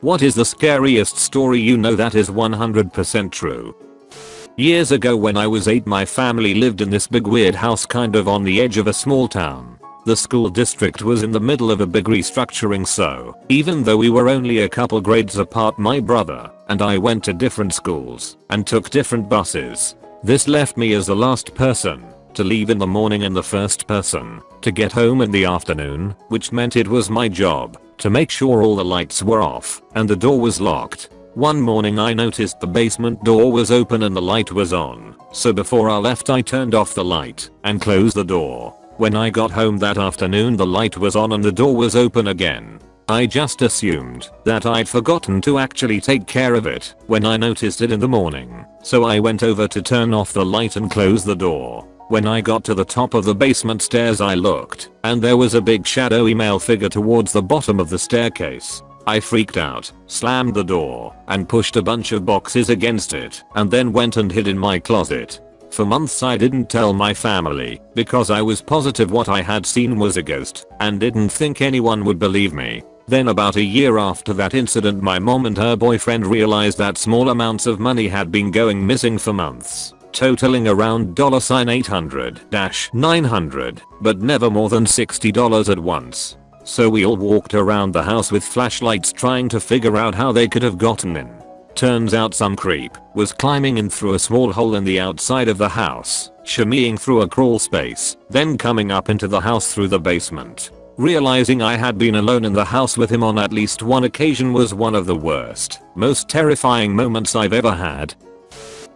What is the scariest story you know that is 100% true? Years ago when I was 8, my family lived in this big weird house kind of on the edge of a small town. The school district was in the middle of a big restructuring, so even though we were only a couple grades apart, my brother and I went to different schools and took different buses. This left me as the last person to leave in the morning and the first person to get home in the afternoon, which meant it was my job to make sure all the lights were off and the door was locked. One morning I noticed the basement door was open and the light was on, so before I left I turned off the light and closed the door. When I got home that afternoon the light was on and the door was open again. I just assumed that I'd forgotten to actually take care of it when I noticed it in the morning, so I went over to turn off the light and close the door. When I got to the top of the basement stairs I looked, and there was a big shadowy male figure towards the bottom of the staircase. I freaked out, slammed the door, and pushed a bunch of boxes against it, and then went and hid in my closet. For months I didn't tell my family, because I was positive what I had seen was a ghost, and didn't think anyone would believe me. Then about a year after that incident my mom and her boyfriend realized that small amounts of money had been going missing for months, totaling around $800-900, but never more than $60 at once. So we all walked around the house with flashlights trying to figure out how they could have gotten in. Turns out some creep was climbing in through a small hole in the outside of the house, shimmying through a crawl space, then coming up into the house through the basement. Realizing I had been alone in the house with him on at least one occasion was one of the worst, most terrifying moments I've ever had.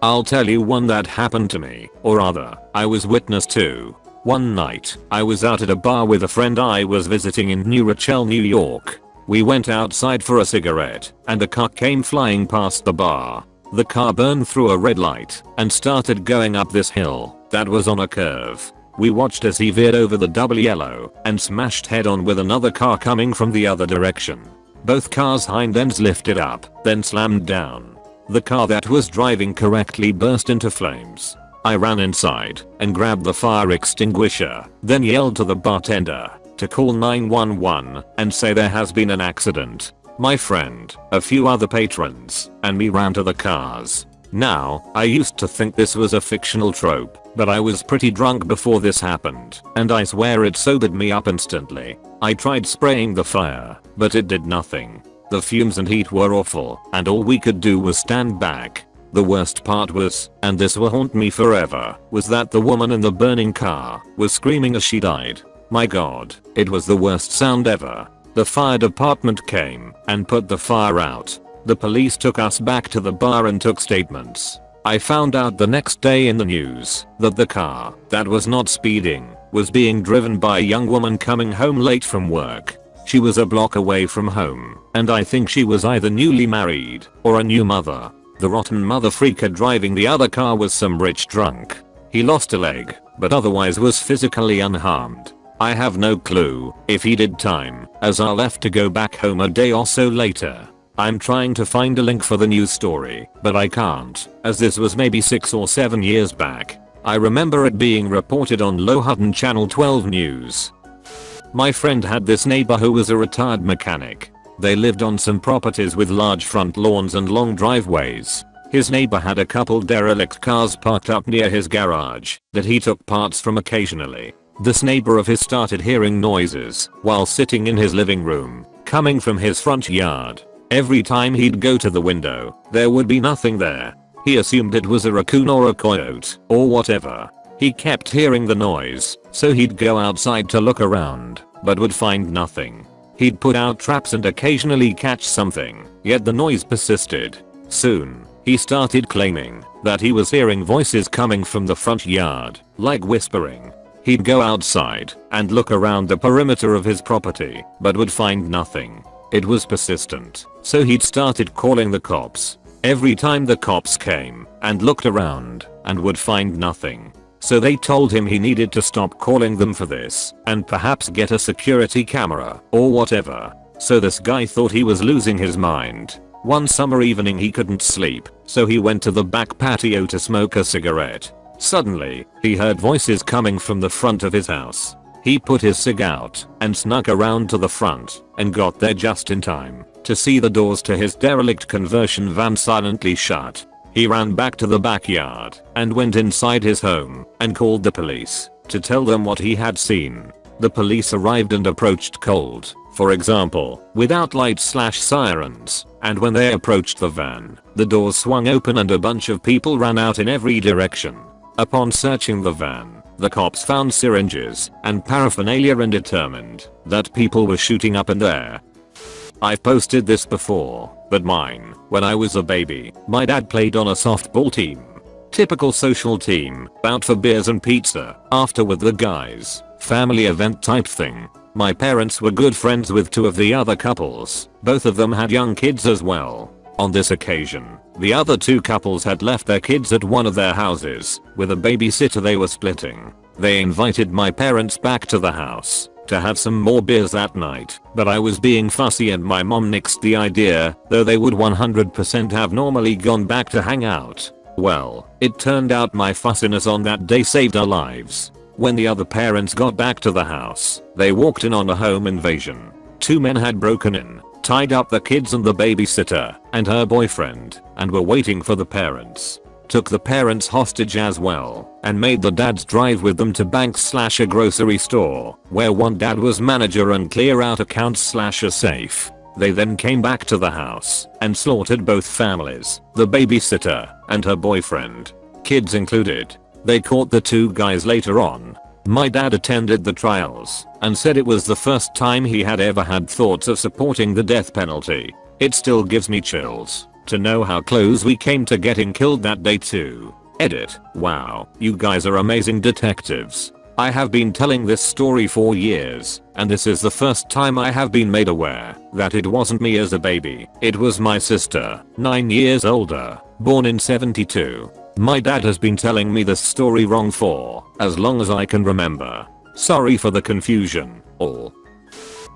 I'll tell you one that happened to me, or rather, I was witness to. One night, I was out at a bar with a friend I was visiting in New Rochelle, New York. We went outside for a cigarette, and a car came flying past the bar. The car burned through a red light and started going up this hill that was on a curve. We watched as he veered over the double yellow and smashed head on with another car coming from the other direction. Both cars' hind ends lifted up, then slammed down. The car that was driving correctly burst into flames. I ran inside and grabbed the fire extinguisher, then yelled to the bartender to call 911 and say there has been an accident. My friend, a few other patrons, and me ran to the cars. Now, I used to think this was a fictional trope, but I was pretty drunk before this happened, and I swear it sobered me up instantly. I tried spraying the fire, but it did nothing. The fumes and heat were awful, and all we could do was stand back. The worst part was, and this will haunt me forever, was that the woman in the burning car was screaming as she died. My god, it was the worst sound ever. The fire department came and put the fire out. The police took us back to the bar and took statements. I found out the next day in the news that the car that was not speeding was being driven by a young woman coming home late from work. She was a block away from home, and I think she was either newly married or a new mother. The rotten mother freaker driving the other car was some rich drunk. He lost a leg, but otherwise was physically unharmed. I have no clue if he did time, as I left to go back home a day or so later. I'm trying to find a link for the news story, but I can't, as this was maybe 6 or 7 years back. I remember it being reported on Lohudden Channel 12 News. My friend had this neighbor who was a retired mechanic. They lived on some properties with large front lawns and long driveways. His neighbor had a couple derelict cars parked up near his garage that he took parts from occasionally. This neighbor of his started hearing noises while sitting in his living room, coming from his front yard. Every time he'd go to the window, there would be nothing there. He assumed it was a raccoon or a coyote, or whatever. He kept hearing the noise, so he'd go outside to look around, but would find nothing. He'd put out traps and occasionally catch something, yet the noise persisted. Soon, he started claiming that he was hearing voices coming from the front yard, like whispering. He'd go outside and look around the perimeter of his property, but would find nothing. It was persistent, so he'd started calling the cops. Every time the cops came and looked around and would find nothing. So they told him he needed to stop calling them for this and perhaps get a security camera or whatever. So this guy thought he was losing his mind. One summer evening he couldn't sleep, so he went to the back patio to smoke a cigarette. Suddenly, he heard voices coming from the front of his house. He put his cig out and snuck around to the front and got there just in time to see the doors to his derelict conversion van silently shut. He ran back to the backyard and went inside his home and called the police to tell them what he had seen. The police arrived and approached cold, for example, without lights/sirens, and when they approached the van, the doors swung open and a bunch of people ran out in every direction. Upon searching the van, the cops found syringes and paraphernalia and determined that people were shooting up in there. I've posted this before, but mine, when I was a baby, my dad played on a softball team. Typical social team, out for beers and pizza, after with the guys, family event type thing. My parents were good friends with two of the other couples, both of them had young kids as well. On this occasion, the other two couples had left their kids at one of their houses, with a babysitter they were splitting. They invited my parents back to the house to have some more beers that night, but I was being fussy and my mom nixed the idea, though they would 100% have normally gone back to hang out. Well, it turned out my fussiness on that day saved our lives. When the other parents got back to the house, they walked in on a home invasion. Two men had broken in, tied up the kids and the babysitter and her boyfriend, and were waiting for the parents. Took the parents hostage as well, and made the dads drive with them to banks/a grocery store, where one dad was manager and clear out accounts/a safe. They then came back to the house and slaughtered both families, the babysitter and her boyfriend, kids included. They caught the two guys later on. My dad attended the trials and said it was the first time he had ever had thoughts of supporting the death penalty. It still gives me chills to know how close we came to getting killed that day too. Edit. Wow, you guys are amazing detectives. I have been telling this story for years, and this is the first time I have been made aware that it wasn't me as a baby. It was my sister, 9 years older, born in '72. My dad has been telling me this story wrong for as long as I can remember. Sorry for the confusion, all.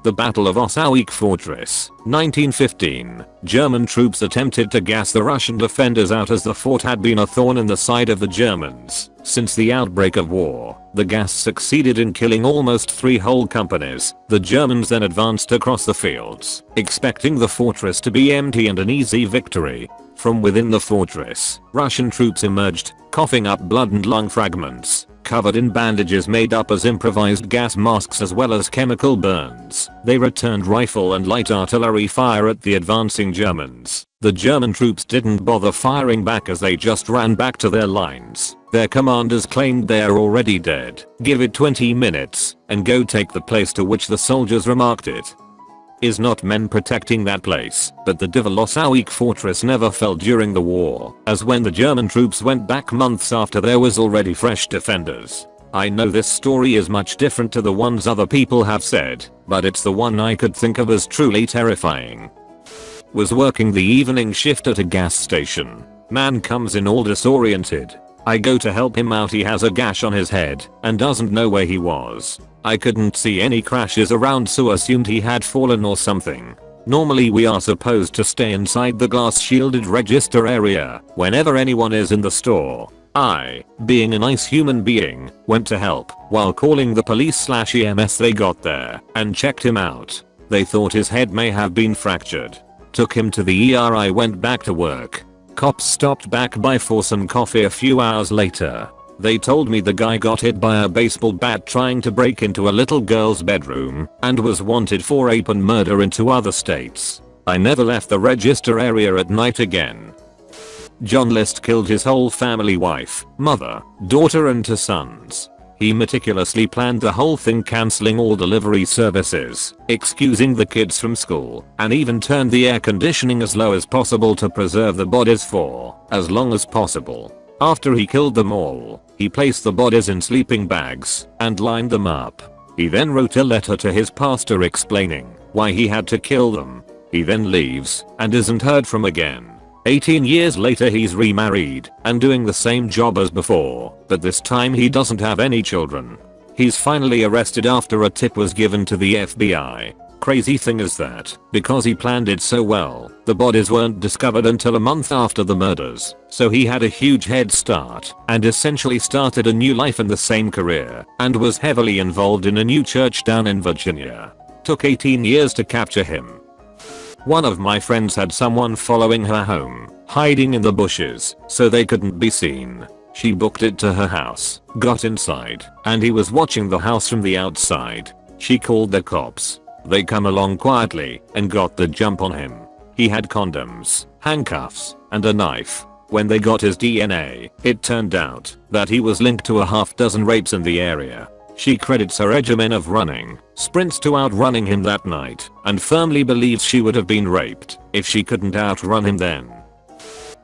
The Battle of Osawik Fortress, 1915. German troops attempted to gas the Russian defenders out as the fort had been a thorn in the side of the Germans since the outbreak of war. The gas succeeded in killing almost 3 whole companies. The Germans then advanced across the fields, expecting the fortress to be empty and an easy victory. From within the fortress, Russian troops emerged, coughing up blood and lung fragments, covered in bandages made up as improvised gas masks as well as chemical burns. They returned rifle and light artillery fire at the advancing Germans. The German troops didn't bother firing back as they just ran back to their lines. Their commanders claimed they are already dead. Give it 20 minutes and go take the place, to which the soldiers remarked it is not men protecting that place, but the Osawik fortress never fell during the war, as when the German troops went back months after there was already fresh defenders. I know this story is much different to the ones other people have said, but it's the one I could think of as truly terrifying. Was working the evening shift at a gas station. Man comes in all disoriented. I go to help him out. He has a gash on his head and doesn't know where he was. I couldn't see any crashes around, so assumed he had fallen or something. Normally we are supposed to stay inside the glass shielded register area whenever anyone is in the store. I, being a nice human being, went to help. While calling the police/EMS, they got there and checked him out. They thought his head may have been fractured. Took him to the ER. I went back to work. Cops stopped back by for some coffee a few hours later. They told me the guy got hit by a baseball bat trying to break into a little girl's bedroom and was wanted for rape and murder in 2 other states. I never left the register area at night again. John List killed his whole family, wife, mother, daughter and 2 sons. He meticulously planned the whole thing, cancelling all delivery services, excusing the kids from school, and even turned the air conditioning as low as possible to preserve the bodies for as long as possible. After he killed them all, he placed the bodies in sleeping bags and lined them up. He then wrote a letter to his pastor explaining why he had to kill them. He then leaves and isn't heard from again. 18 years later he's remarried and doing the same job as before, but this time he doesn't have any children. He's finally arrested after a tip was given to the FBI. Crazy thing is that, because he planned it so well, the bodies weren't discovered until a month after the murders, so he had a huge head start and essentially started a new life in the same career and was heavily involved in a new church down in Virginia. Took 18 years to capture him. One of my friends had someone following her home, hiding in the bushes so they couldn't be seen. She booked it to her house, got inside, and he was watching the house from the outside. She called the cops. They come along quietly and got the jump on him. He had condoms, handcuffs, and a knife. When they got his DNA, it turned out that he was linked to a half-dozen rapes in the area. She credits her regimen of running sprints to outrunning him that night and firmly believes she would have been raped if she couldn't outrun him then.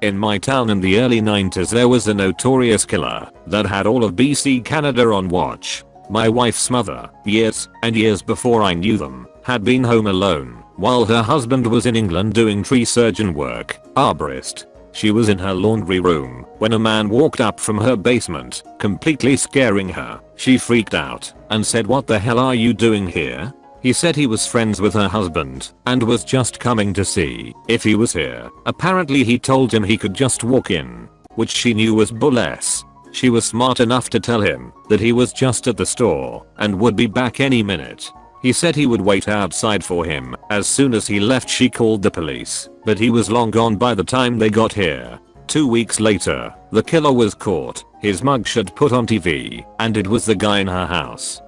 In my town in the early 90s there was a notorious killer that had all of BC Canada on watch. My wife's mother, years and years before I knew them, had been home alone while her husband was in England doing tree surgeon work, arborist. She was in her laundry room when a man walked up from her basement, completely scaring her. She freaked out and said, "What the hell are you doing here?" He said he was friends with her husband and was just coming to see if he was here. Apparently he told him he could just walk in, which she knew was BS. She was smart enough to tell him that he was just at the store and would be back any minute. He said he would wait outside for him. As soon as he left she called the police, but he was long gone by the time they got here. 2 weeks later, the killer was caught, his mugshot put on TV, and it was the guy in her house.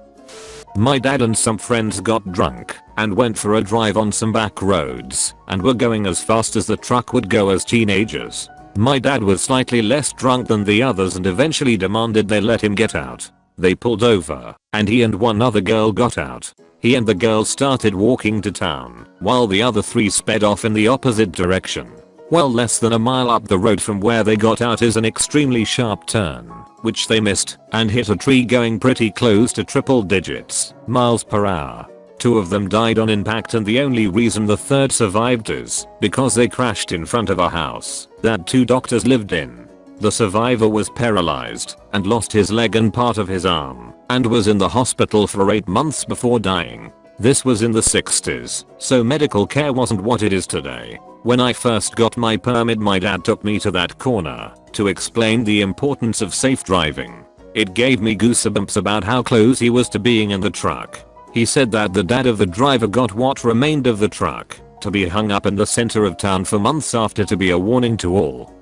My dad and some friends got drunk and went for a drive on some back roads and were going as fast as the truck would go as teenagers. My dad was slightly less drunk than the others and eventually demanded they let him get out. They pulled over, and he and one other girl got out. He and the girl started walking to town, while the other three sped off in the opposite direction. Well, less than a mile up the road from where they got out is an extremely sharp turn, which they missed and hit a tree going pretty close to triple digits miles per hour. 2 of them died on impact, and the only reason the third survived is because they crashed in front of a house that 2 doctors lived in. The survivor was paralyzed and lost his leg and part of his arm and was in the hospital for 8 months before dying. This was in the 60s, so medical care wasn't what it is today. When I first got my permit, my dad took me to that corner to explain the importance of safe driving. It gave me goosebumps about how close he was to being in the truck. He said that the dad of the driver got what remained of the truck to be hung up in the center of town for months after, to be a warning to all.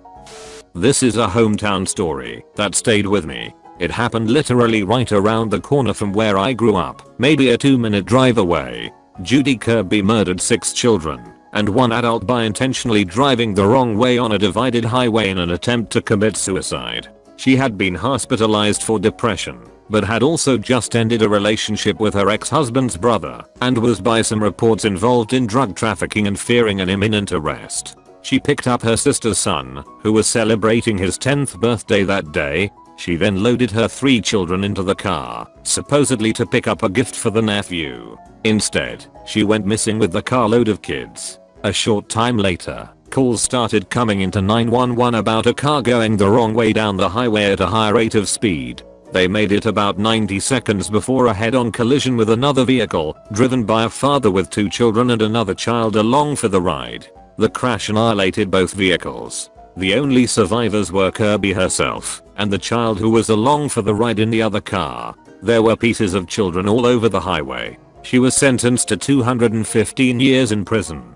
This is a hometown story that stayed with me. It happened literally right around the corner from where I grew up, maybe a 2-minute drive away. Judy Kirby murdered 6 children and 1 adult by intentionally driving the wrong way on a divided highway in an attempt to commit suicide. She had been hospitalized for depression, but had also just ended a relationship with her ex-husband's brother and was, by some reports, involved in drug trafficking and fearing an imminent arrest. She picked up her sister's son, who was celebrating his 10th birthday that day. She then loaded her 3 children into the car, supposedly to pick up a gift for the nephew. Instead, she went missing with the carload of kids. A short time later, calls started coming into 911 about a car going the wrong way down the highway at a high rate of speed. They made it about 90 seconds before a head-on collision with another vehicle, driven by a father with 2 children and another child along for the ride. The crash annihilated both vehicles. The only survivors were Kirby herself and the child who was along for the ride in the other car. There were pieces of children all over the highway. She was sentenced to 215 years in prison.